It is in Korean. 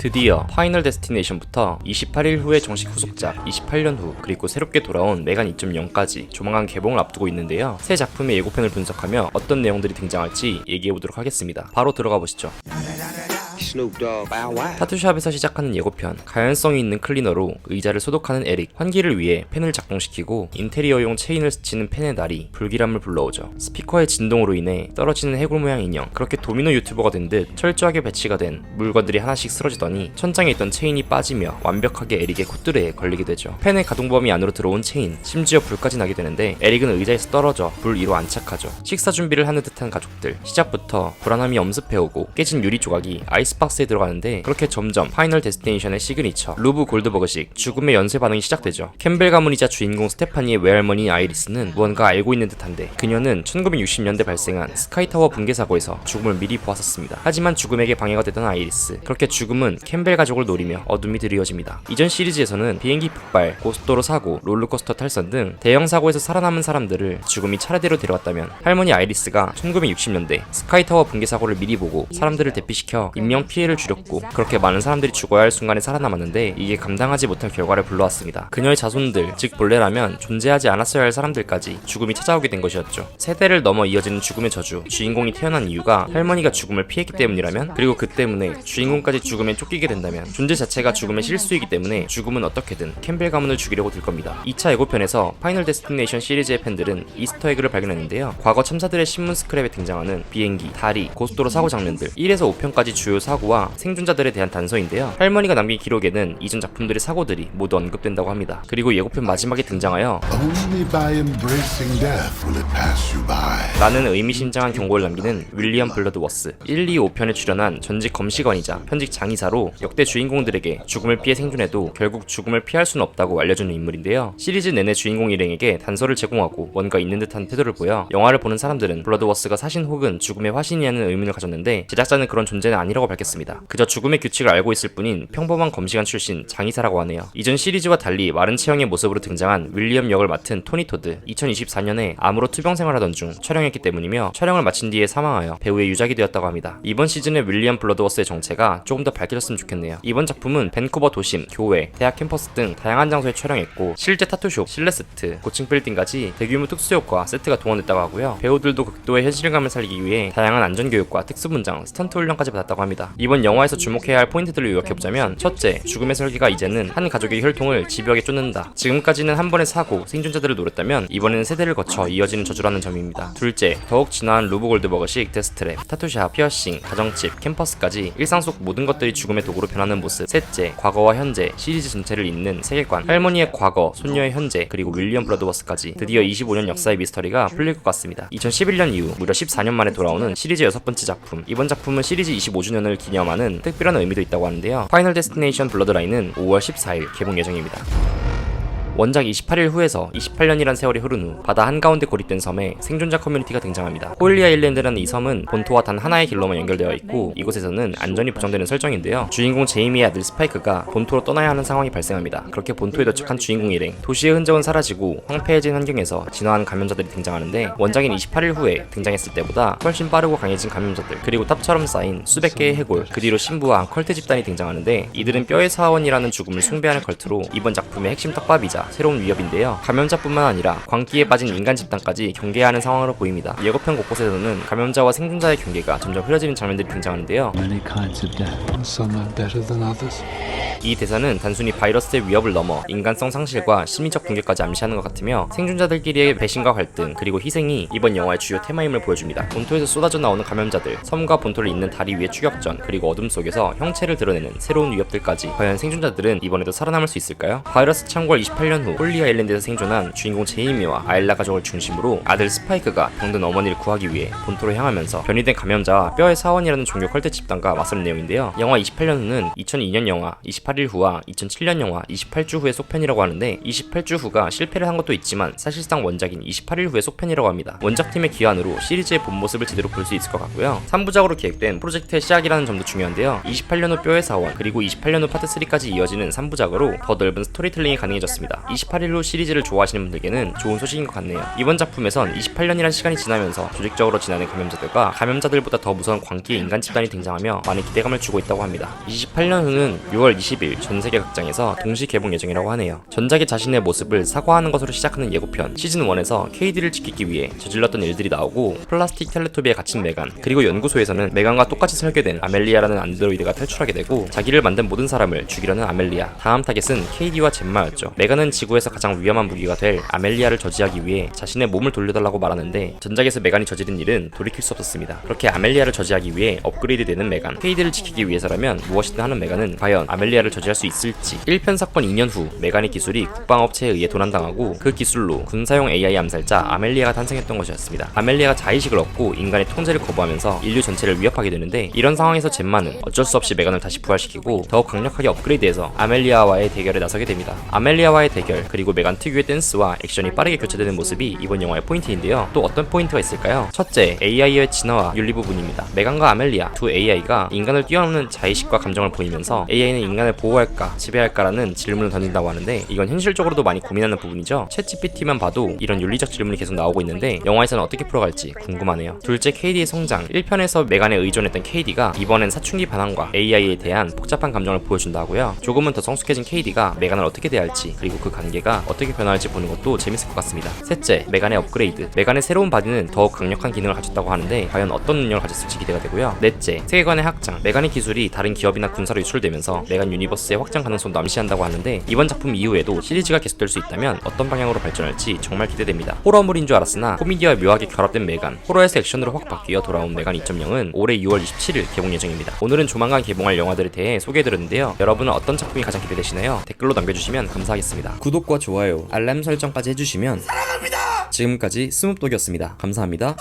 드디어 파이널 데스티네이션부터 28일 후에 정식 후속작 28년 후 그리고 새롭게 돌아온 메간 2.0까지 조만간 개봉을 앞두고 있는데요. 새 작품의 예고편을 분석하며 어떤 내용들이 등장할지 얘기해보도록 하겠습니다. 바로 들어가 보시죠. 타투샵에서 시작하는 예고편, 가연성이 있는 클리너로 의자를 소독하는 에릭, 환기를 위해 팬을 작동시키고 인테리어용 체인을 스치는 팬의 날이 불길함을 불러오죠. 스피커의 진동으로 인해 떨어지는 해골 모양 인형, 그렇게 도미노 유튜버가 된 듯 철저하게 배치가 된 물건들이 하나씩 쓰러지더니 천장에 있던 체인이 빠지며 완벽하게 에릭의 콧뚜레에 걸리게 되죠. 팬의 가동 범위 안으로 들어온 체인, 심지어 불까지 나게 되는데 에릭은 의자에서 떨어져 불 위로 안착하죠. 식사 준비를 하는 듯한 가족들, 시작부터 불안함이 엄습해오고 깨진 유리 조각이 아이스박스에 들어가는데 그렇게 점점 파이널 데스티네이션의 시그니처 루브 골드버그식 죽음의 연쇄 반응이 시작되죠. 캠벨 가문이자 주인공 스테파니의 외할머니 아이리스는 무언가 알고 있는 듯한데 그녀는 1960년대 발생한 스카이타워 붕괴 사고에서 죽음을 미리 보았었습니다. 하지만 죽음에게 방해가 되던 아이리스, 그렇게 죽음은 캠벨 가족을 노리며 어둠이 드리워집니다. 이전 시리즈에서는 비행기 폭발, 고속도로 사고, 롤러코스터 탈선 등 대형 사고에서 살아남은 사람들을 죽음이 차례대로 데려왔다면 할머니 아이리스가 1960년대 스카이타워 붕괴 사고를 미리 보고 사람들을 대피시켜 인명 피해를 줄였고 그렇게 많은 사람들이 죽어야 할 순간에 살아남았는데 이게 감당하지 못할 결과를 불러왔습니다. 그녀의 자손들, 즉 본래라면 존재하지 않았어야 할 사람들까지 죽음이 찾아오게 된 것이었죠. 세대를 넘어 이어지는 죽음의 저주, 주인공이 태어난 이유가 할머니가 죽음을 피했기 때문이라면, 그리고 그 때문에 주인공까지 죽음에 쫓기게 된다면 존재 자체가 죽음의 실수이기 때문에 죽음은 어떻게든 캠벨 가문을 죽이려고 들 겁니다. 2차 예고편에서 파이널 데스티네이션 시리즈의 팬들은 이스터에그를 발견했는데요. 과거 참사들의 신문 스크랩에 등장하는 비행기, 다리, 고속도로 사고 장면들, 1에서 5편까지 주요 사고와 생존자들에 대한 단서인데요. 할머니가 남긴 기록에는 이전 작품들의 사고들이 모두 언급된다고 합니다. 그리고 예고편 마지막에 등장하여 라는 의미심장한 경고를 남기는 윌리엄 블러드워스, 1, 2, 5편에 출연한 전직 검시관이자 현직 장의사로 역대 주인공들에게 죽음을 피해 생존해도 결국 죽음을 피할 수는 없다고 알려주는 인물인데요. 시리즈 내내 주인공 일행에게 단서를 제공하고 뭔가 있는 듯한 태도를 보여 영화를 보는 사람들은 블러드워스가 사신 혹은 죽음의 화신이라는 의문을 가졌는데 제작자는 그런 존재는 아니라고 밝혔습니다. 그저 죽음의 규칙을 알고 있을 뿐인 평범한 검시관 출신 장의사라고 하네요. 이전 시리즈와 달리 마른 체형의 모습으로 등장한 윌리엄 역을 맡은 토니 토드, 2024년에 암으로 투병 생활하던 중 촬영했기 때문이며 촬영을 마친 뒤에 사망하여 배우의 유작이 되었다고 합니다. 이번 시즌의 윌리엄 블러드워스의 정체가 조금 더 밝혀졌으면 좋겠네요. 이번 작품은 밴쿠버 도심, 교회, 대학 캠퍼스 등 다양한 장소에 촬영했고 실제 타투숍, 실내 세트, 고층 빌딩까지 대규모 특수효과 세트가 동원됐다고 하고요. 배우들도 극도의 현실감을 살리기 위해 다양한 안전교육과 특수분장, 스턴트 훈련까지 받았다고 합니다. 이번 영화에서 주목해야 할 포인트들을 요약해보자면, 첫째, 죽음의 설계가 이제는 한 가족의 혈통을 집요하게 쫓는다. 지금까지는 한 번의 사고, 생존자들을 노렸다면 이번에는 세대를 거쳐 이어지는 저주라는 점입니다. 둘째, 더욱 진화한 루브 골드버그식 데스트랩, 타투샵, 피어싱, 가정집, 캠퍼스까지 일상 속 모든 것들이 죽음의 도구로 변하는 모습. 셋째, 과거와 현재, 시리즈 전체를 잇는 세계관, 할머니의 과거, 손녀의 현재, 그리고 윌리엄 블러드워스까지 드디어 25년 역사의 미스터리가 풀릴 것 같습니다. 2011년 이후 무려 14년 만에 돌아오는 시리즈 6번째 작품. 이번 작품은 시리즈 25주년을 기념하는 특별한 의미도 있다고 하는데요. 파이널 데스티네이션 블러드라인은 5월 14일 개봉 예정입니다. 원작 28일 후에서 28년이란 세월이 흐른 후 바다 한가운데 고립된 섬에 생존자 커뮤니티가 등장합니다. 호일리 아일랜드라는 이 섬은 본토와 단 하나의 길로만 연결되어 있고 이곳에서는 안전이 보장되는 설정인데요. 주인공 제이미의 아들 스파이크가 본토로 떠나야 하는 상황이 발생합니다. 그렇게 본토에 도착한 주인공 일행, 도시의 흔적은 사라지고 황폐해진 환경에서 진화한 감염자들이 등장하는데 원작인 28일 후에 등장했을 때보다 훨씬 빠르고 강해진 감염자들, 그리고 탑처럼 쌓인 수백 개의 해골, 그 뒤로 신부와 컬트 집단이 등장하는데 이들은 뼈의 사원이라는 죽음을 숭배하는 컬트로 이번 작품의 핵심 떡밥이자 새로운 위협인데요. 감염자뿐만 아니라 광기에 빠진 인간 집단까지 경계해야 하는 상황으로 보입니다. 예고편 곳곳에서는 감염자와 생존자의 경계가 점점 흐려지는 장면들이 등장하는데요. 이 대사는 단순히 바이러스의 위협을 넘어 인간성 상실과 심리적 붕괴까지 암시하는 것 같으며 생존자들끼리의 배신과 갈등, 그리고 희생이 이번 영화의 주요 테마임을 보여줍니다. 본토에서 쏟아져 나오는 감염자들, 섬과 본토를 잇는 다리 위의 추격전, 그리고 어둠 속에서 형체를 드러내는 새로운 위협들까지 과연 생존자들은 이번에도 살아남을 수 있을까요? 바이러스 창궐 28년 후 홀리 아일랜드에서 생존한 주인공 제이미와 아일라 가족을 중심으로 아들 스파이크가 병든 어머니를 구하기 위해 본토로 향하면서 변이된 감염자와 뼈의 사원이라는 종교 컬트 집단과 맞서는 내용인데요. 영화 28년 후는 2002년 영화 28일 후와 2007년 영화 28주 후의 속편이라고 하는데 28주 후가 실패를 한 것도 있지만 사실상 원작인 28일 후의 속편이라고 합니다. 원작팀의 기환으로 시리즈의 본 모습을 제대로 볼 수 있을 것 같고요. 3부작으로 계획된 프로젝트의 시작이라는 점도 중요한데요. 28년 후 뼈의 사원, 그리고 28년 후 파트 3까지 이어지는 3부작으로 더 넓은 스토리텔링이 가능해졌습니다. 있습니다. 28일로 시리즈를 좋아하시는 분들께는 좋은 소식인 것 같네요. 이번 작품에선 28년이란 시간이 지나면서 조직적으로 지나는 감염자들과 감염자들보다 더 무서운 광기의 인간 집단이 등장하며 많은 기대감을 주고 있다고 합니다. 28년 후는 6월 20일 전 세계 극장에서 동시 개봉 예정이라고 하네요. 전작의 자신의 모습을 사과하는 것으로 시작하는 예고편 시즌 1에서 KD를 지키기 위해 저질렀던 일들이 나오고 플라스틱 텔레토비에 갇힌 메간, 그리고 연구소에서는 메간과 똑같이 설계된 아멜리아라는 안드로이드가 탈출하게 되고 자기를 만든 모든 사람을 죽이려는 아멜리아. 다음 타겟은 KD와 젬마였죠. 메간은 지구에서 가장 위험한 무기가 될 아멜리아를 저지하기 위해 자신의 몸을 돌려달라고 말하는데 전작에서 메간이 저지른 일은 돌이킬 수 없었습니다. 그렇게 아멜리아를 저지하기 위해 업그레이드 되는 메간, KD를 지키기 위해서라면 무엇이든 하는 메간은 과연 아멜리아를 저지할 수 있을지. 1편 사건 2년 후 메간의 기술이 국방업체에 의해 도난당하고 그 기술로 군사용 AI 암살자 아멜리아가 탄생했던 것이었습니다. 아멜리아가 자의식을 얻고 인간의 통제를 거부하면서 인류 전체를 위협하게 되는데 이런 상황에서 젬마는 어쩔 수 없이 메간을 다시 부활시키고 더욱 강력하게 업그레이드해서 아멜리아와의 대결에 나서게 됩니다. 아멜리아와의 대결, 그리고 메간 특유의 댄스와 액션이 빠르게 교차되는 모습이 이번 영화의 포인트인데요. 또 어떤 포인트가 있을까요? 첫째, AI의 진화와 윤리 부분입니다. 메간과 아멜리아 두 AI가 인간을 뛰어넘는 자의식과 감정을 보이면서 AI는 인간을 보호할까 지배할까라는 질문을 던진다고 하는데 이건 현실적으로도 많이 고민하는 부분이죠. 챗GPT만 봐도 이런 윤리적 질문이 계속 나오고 있는데 영화에서는 어떻게 풀어갈지 궁금하네요. 둘째, KD의 성장. 1편에서 메간에 의존했던 KD가 이번엔 사춘기 반항과 AI에 대한 복잡한 감정을 보여준다 하고요. 조금은 더 성숙해진 KD가 메간을 어떻게 대할지, 그리고 그 관계가 어떻게 변화할지 보는 것도 재밌을 것 같습니다. 셋째, 메간의 업그레이드. 메간의 새로운 바디는 더욱 강력한 기능을 가졌다고 하는데 과연 어떤 능력을 가졌을지 기대가 되고요. 넷째, 세계관의 확장. 메간의 기술이 다른 기업이나 군사로 유출되면서 메간 유니버스의 확장 가능성도 암시한다고 하는데 이번 작품 이후에도 시리즈가 계속될 수 있다면 어떤 방향으로 발전할지 정말 기대됩니다. 호러물인 줄 알았으나 코미디와 묘하게 결합된 메간, 호러에서 액션으로 확 바뀌어 돌아온 메간 2.0은 올해 6월 27일 개봉 예정입니다. 오늘은 조만간 개봉할 영화들에 대해 소개해드렸는데요. 여러분은 어떤 작품이 가장 기대되시나요? 댓글로 남겨주시면 감사하겠습니다. 구독과 좋아요, 알람 설정까지 해주시면 사랑합니다. 지금까지 스뭅독이었습니다. 감사합니다.